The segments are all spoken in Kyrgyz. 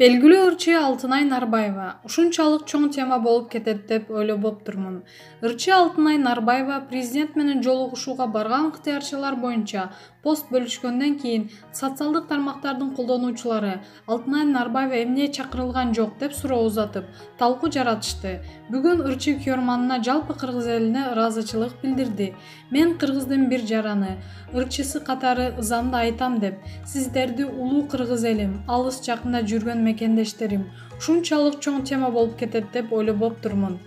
Белгилүү ырчы Алтынай Нарбаева ушунчалык чоң тема болуп кетет деп ойлоп турмун. Ырчы Алтынай Нарбаева президент менен жолугушууга барган ыктыярчылар боюнча пост бөлүшкөндөн кийин социалдык тармактардын колдонуучулары Алтынай Нарбаева эмне чакырылган жок деп суроо узатып, талкуу жаратышты. Бүгүн ырчы күйөрманына жалпы кыргыз элине ыраазычылык билдирди. Мен кыргыздын бир жараны, ырчысы катары ызамды айтам деп, сиздерди улуу кыргыз элим, алыс жакында жүргөн мекендештерим, ушунчалык чоң тема болуп кетет деп ойлоп турмун.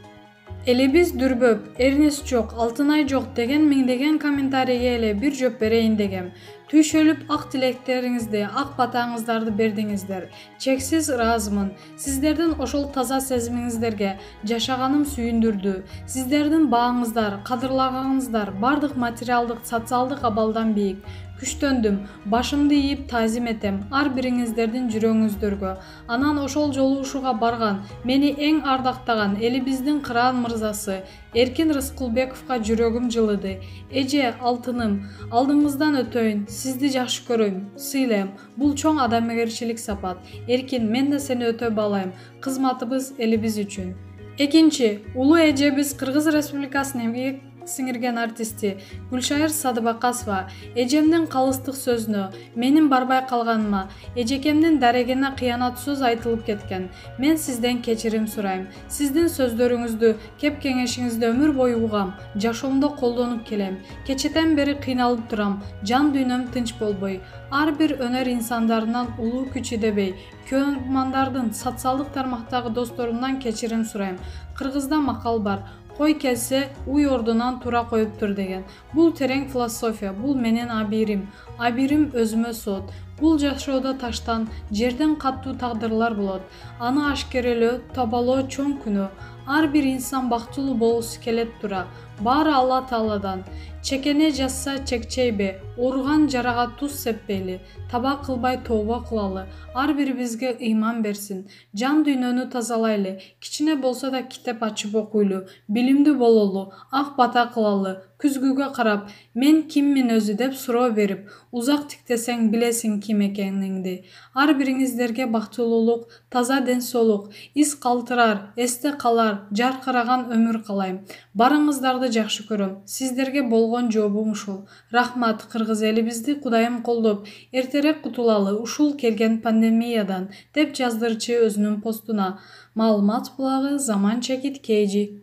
Элибиз дүрбөп, Эрнес жок, Алтынай жок деген миңдеген комментарийге эле бир жооп берейин дегем. Түйшөлүп ак тилектериңизди, ак батаңыздарды бердиңиздер. Чексиз ыраазымын. Сиздердин ошол таза сезимиңиздерге жашаганым сүйүндүрдү. Сиздердин бааңыздар, кадырлаганыңыздар бардык материалдык, социалдык абалдан бийик. Күчтөндүм, башымды ийип таазим этем ар бириңиздердин жүрөгүңүздөргө. Анан ошол жолугушууга барган, мени эң ардактаган элибиздин кыраан мырзасы Эркин Рыскылбековго жүрөгүм жылыды. Эже, алтыным, алдыңыздан өтөйүн, сизди жакшы көрөйм, сыйлайм. Бул чоң адамгерчилик сапат. Эркин, мен да сени өтө баалайм. Кызматыбыз элибиз үчүн. Экинчи, улуу эжебиз Кыргыз Республикасынын эмгек сиңирген артисти Гүлшайыр Садыбакасова эжемдин калыстык сөзүнө, менин барбай калганыма, эжекемдин дарегине кыянат сөз айтылып кеткен. Мен сизден кечирим сурайм. Сиздин сөздөрүңүздү, кеп кеңешиңизди өмүр бою угам, жашоомдо колдонуп келем. Кечеден бери кыйналып турам, жан дүйнөм тынч болбой. Ар бир өнөр инсандарынан улуу күчү дебей, күйөрмандардын, социалдык тармактагы досторумдан кечирим сурайм. Кыргызда макал бар: кой келсе уй ордунан тура коюп тур деген. Бул терең философия, бул менин абийирим. Абийирим өзүмө сот. Бул жашоодо таштан, жерден каттуу тагдырлар болот. Аны ашкерелөө, табалоо чоң күнөө. Ар бир инсан бактылуу болгусу келет тура. Баары Алла Тааладан. Чекене жазса чекчейби, ооруган жарага туз сеппейли, таба кылбай тооба кылалы. Ар бирибизге ыйман берсин. Жан дүйнөнү тазалайлы, кичине болсо да китеп ачып окуйлу, билимдүү бололу, ак бата кылалы. Күзгүгө карап, мен киммин өзү деп суроо берип, узак тиктесең билесиң ким экениңди. Ар бириңиздерге бактылуулук, таза ден соолук, из калтырар, эсте калар, жаркыраган өмүр каалайм. Барыңыздарды жакшы көрөм. Сиздерге болгон жообум ушул. Рахмат, кыргыз элибизди Кудайым колдоп, эртерээк кутулалы ушул келген пандемиядан, деп жаздырчы өзүнүн постуна. Маалымат булагы, Заман Чекит, KG.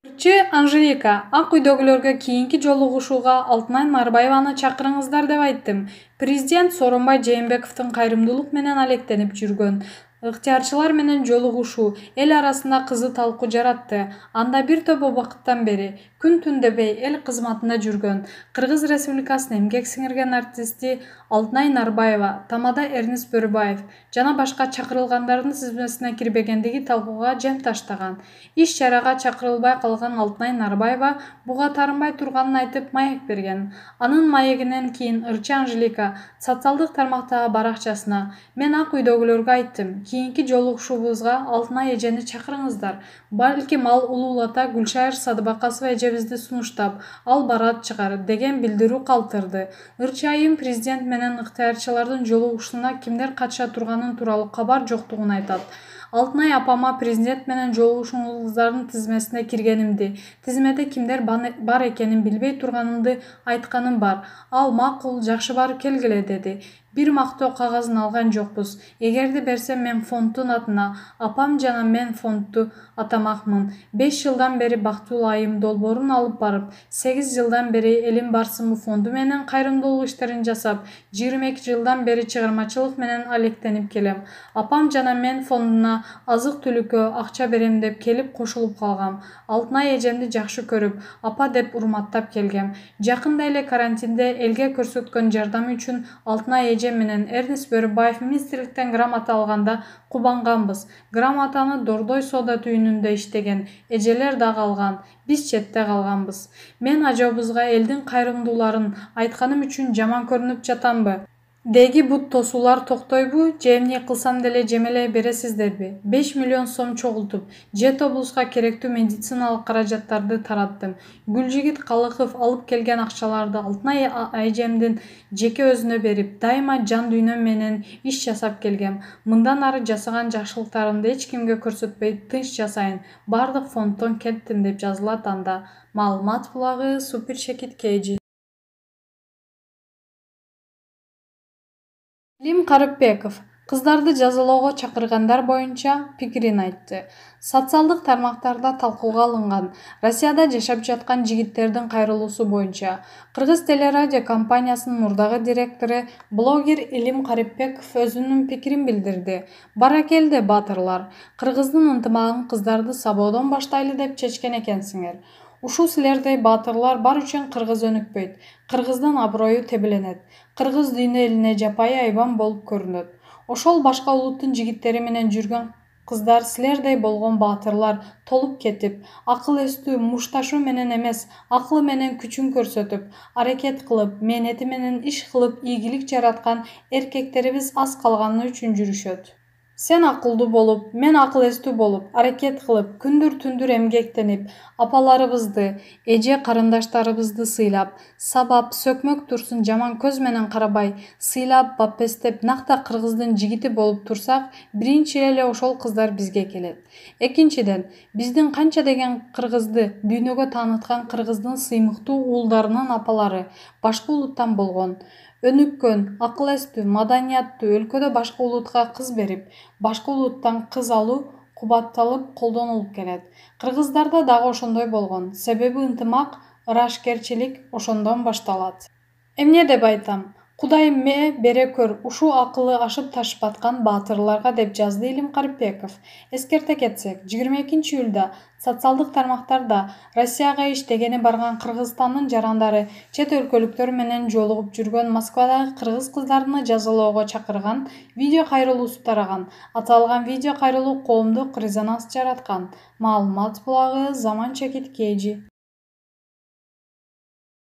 Ырчы Анжелика, ак үйдөгүлөргө кийинки жолугушууга Алтынай Нарбаеваны чакырыңыздар деп айттым. Президент Сооронбай Жээнбековдун кайрымдуулук менен алектенип жүргөн ыктыярчылар менен жолугушуу эл арасында кызуу талкуу жаратты. Анда бир топ убакыттан бери күн-түн дебей эл кызматында жүргөн Кыргыз Республикасынын эмгек сиңирген артисти Алтынай Нарбаева, Тамада Эрнес Бөрүбаев жана башка чакырылгандардын тизмесине кирбегендиги талкууга жем таштаган. Иш чарага чакырылбай калган Алтынай Нарбаева буга таарынбай турганын айтып маек берген. Анын маегинен кийин ырчы Анжелика социалдык тармактагы баракчасына: мен ак үйдөгүлөргө айттым, кийинки жолугушуубузга Алтынай эжени чакырыңыздар. Балким ал улуулата Гүлшайыр Садыбакасова эжебизди сунуштап, ал барат чыгар, деген билдирүү калтырды. Ырчы айым президент менен ыктыярчылардын жолугушууна кимдер катыша турганын тууралуу кабар жоктугун айтат. Алтынай апама президент менен жолугушууңуздардын тизмесине киргенимди, тизмеде кимдер бар экенин билбей турганымды айтканым бар. Ал макул, жакшы барып келгиле деди. Бир мактоо кагазын алган жокпуз. Эгерде берсем мен фонддун атына, апам жана мен фондду атамакмын. 5 жылдан бери бактылуу айым долбоорун алып барып, 8 жылдан бери Элим Барсымы фонду менен кайрымдуулук иштерин жасап, 22 жылдан бери чыгармачылык менен алектенип келем. Апам жана мен фондуна азык-түлүккө акча берем деп келип кошулуп калгам. Алтынай эжемди жакшы көрүп, апа деп урматтап келгем. Жакында эле карантинде элге көрсөткөн жардамы үчүн Алтынай эже менен Эрнес Бөрүбаев министрликтен грамота алганда кубанганбыз. Грамотаны Дордой соода түйүнүндө иштеген эжелер дагы алган. Биз четте калганбыз. Мен ажообузга элдин кайрымдууларын айтканым үчүн жаман көрүнүп жатамбы? Деги бут тосуулар токтойбу, же эмне кылсам деле жемелей бересиздерби? 5 миллион сом чогултуп, Жет облуска керектүү медициналык каражаттарды тараттым. Гүлжигит Калыков алып келген акчаларды Алтынай айжемдин жеке өзүнө берип, дайыма жан дүйнөм менен иш жасап келгем. Мындан ары жасаган жакшылыктарымды эч кимге көрсөтпөй тынч жасайын. Бардык фонддон кеттим деп жазылат анда. Маалымат булагы Супер Шекит KG. Илим Карыпбеков кыздарды жазалоого чакыргандар боюнча пикирин айтты. Социалдык тармактарда талкууга алынган Россияда жашап жаткан жигиттердин кайрылуусу боюнча Кыргыз телерадио компаниясынын мурдагы директору блогер Илим Карыпбеков өзүнүн пикирин билдирди. Баракелде баатырлар, Кыргыздын ынтымагын кыздарды сабоодон баштайлы деп чечкен экенсиңер. Ушул силердей баатырлар бар үчүн Кыргыз өнүкпөйт, Кыргыздын аброю тебеленет, Кыргыз дүйнө элине жапайы айбан болуп көрүнөт. Ошол башка улуттун жигиттери менен жүргөн кыздар силердей болгон баатырлар толуп кетип, акыл эстүү мушташуу менен эмес, акылы менен күчүн көрсөтүп, аракет кылып, мээнети менен иш кылып ийгилик жараткан эркектерибиз аз калганы үчүн жүрүшөт. Сен акылдуу болуп, мен акыл эстүү болуп, аракет кылып, күндүр-түндүр эмгектенип, апаларыбызды, эже карындаштарыбызды сыйлап, сабап, сөкмөк турсун жаман көз менен карабай, сыйлап, баппестеп, накта Кыргыздын жигити болуп турсак, биринчи эле ошол кыздар бизге келет. Экинчиден, биздин канча деген Кыргызды дүйнөгө тааныткан Кыргыздын сыймыктуу уулдарынын апалары башка улуттан болгон. Өнүккөн, акыл эстүү, маданияттуу өлкөдө башка улутка кыз берип, башка улуттан кыз алуу кубатталып колдонулуп келет. Кыргыздарда дагы ошондой болгон. Себеби ынтымак, ырашкерчилик ошондон башталат. Эмне деп айтам? Кудай бере көр ушул акылы ашып ташып баатырларга деп жазды Илим Карыпбеков. Эскерте кетсек, 22-июлда социалдык тармактарда Россияга иштегени барган Кыргызстандын жарандары чет өлкөлүктөр менен жолугуп жүргөн Москвадагы кыргыз кыздарыны жазалоого чакырган видео кайрылуусу тараган. Аталган видео кайрылуу коомдук резонанс жараткан. Маалымат булагы Заман Чекит KG.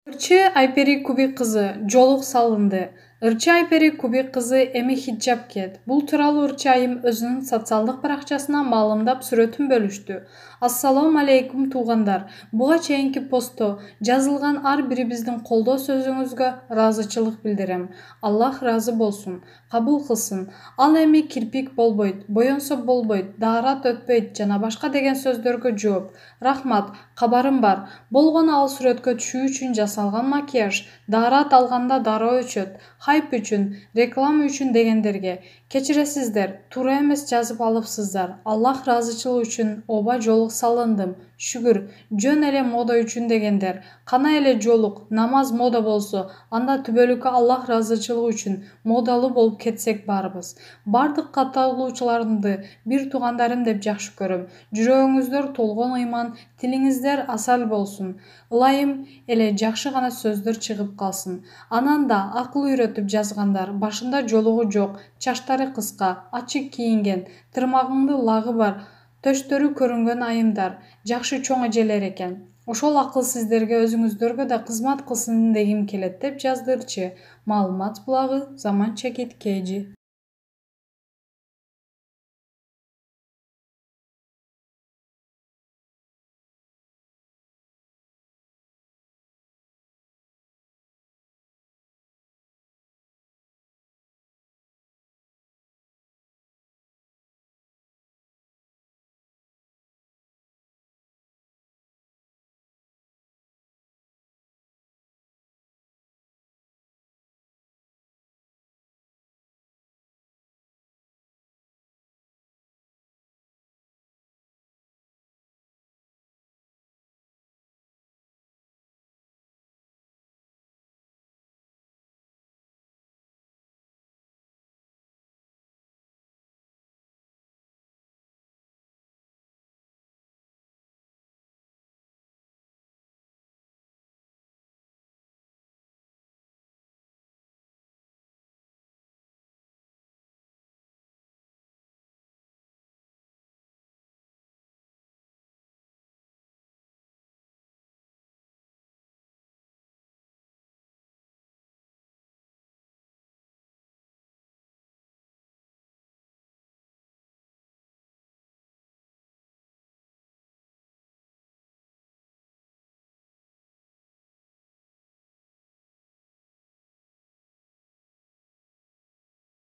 Ырчы Айпери Кубик кызы жолук салынды. Ырчы Айпери Кубик кызы эми хиджаб кийет. Бул тууралуу Ырчы айым өзүнүн социалдык баракчасына маалымдап сүрөтүн бөлүштү. Ассалому алейкум туугандар. Буга чейинки постто жазылган ар бирибиздин колдоо сөзүңүзгө ыраазычылык билдирем. Аллах ыраазы болсун, кабыл кылсын. Ал эми кирпик болбойт, боенсо болбойт, даарат өтпөйт жана башка деген сөздөргө жооп. Рахмат, кабарым бар. Болгону ал сүрөткө түшүү үчүн жасалган макияж, даарат алганда дароо өчөт, хайп үчүн, реклама үчүн дегендерге кечиресиздер, туура эмес жазып алыпсыздар. Аллах ыраазычылыгы үчүн оба жолук салындым. Шүгүр, жөн эле мода үчүн дегендер. Кана эле жолук, намаз мода болсо, анда түбөлүккө Аллах ыраазычылыгы үчүн модалуу болуп кетсек баарыбыз. Бардык катталуучуларымды бир туугандарым деп жакшы көрөм. Жүрөгүңүздөр толгон ыйман, тилиңиздер асал болсун. Ылайым эле жакшы гана сөздөр чыгып калсын. Анан да акыл үйрөтүп жазгандар. Башында жолугу жок, чачтары кыска, ачык кийинген, тырмагыңды лагы бар, төштөрү көрүнгөн айымдар, жакшы чоң эжелер экен. Ошол акыл сиздерге өзүңүздөргө да кызмат кылсын дегим келет деп жазды Ырчы. Маалымат булагы Заман Чекит KG.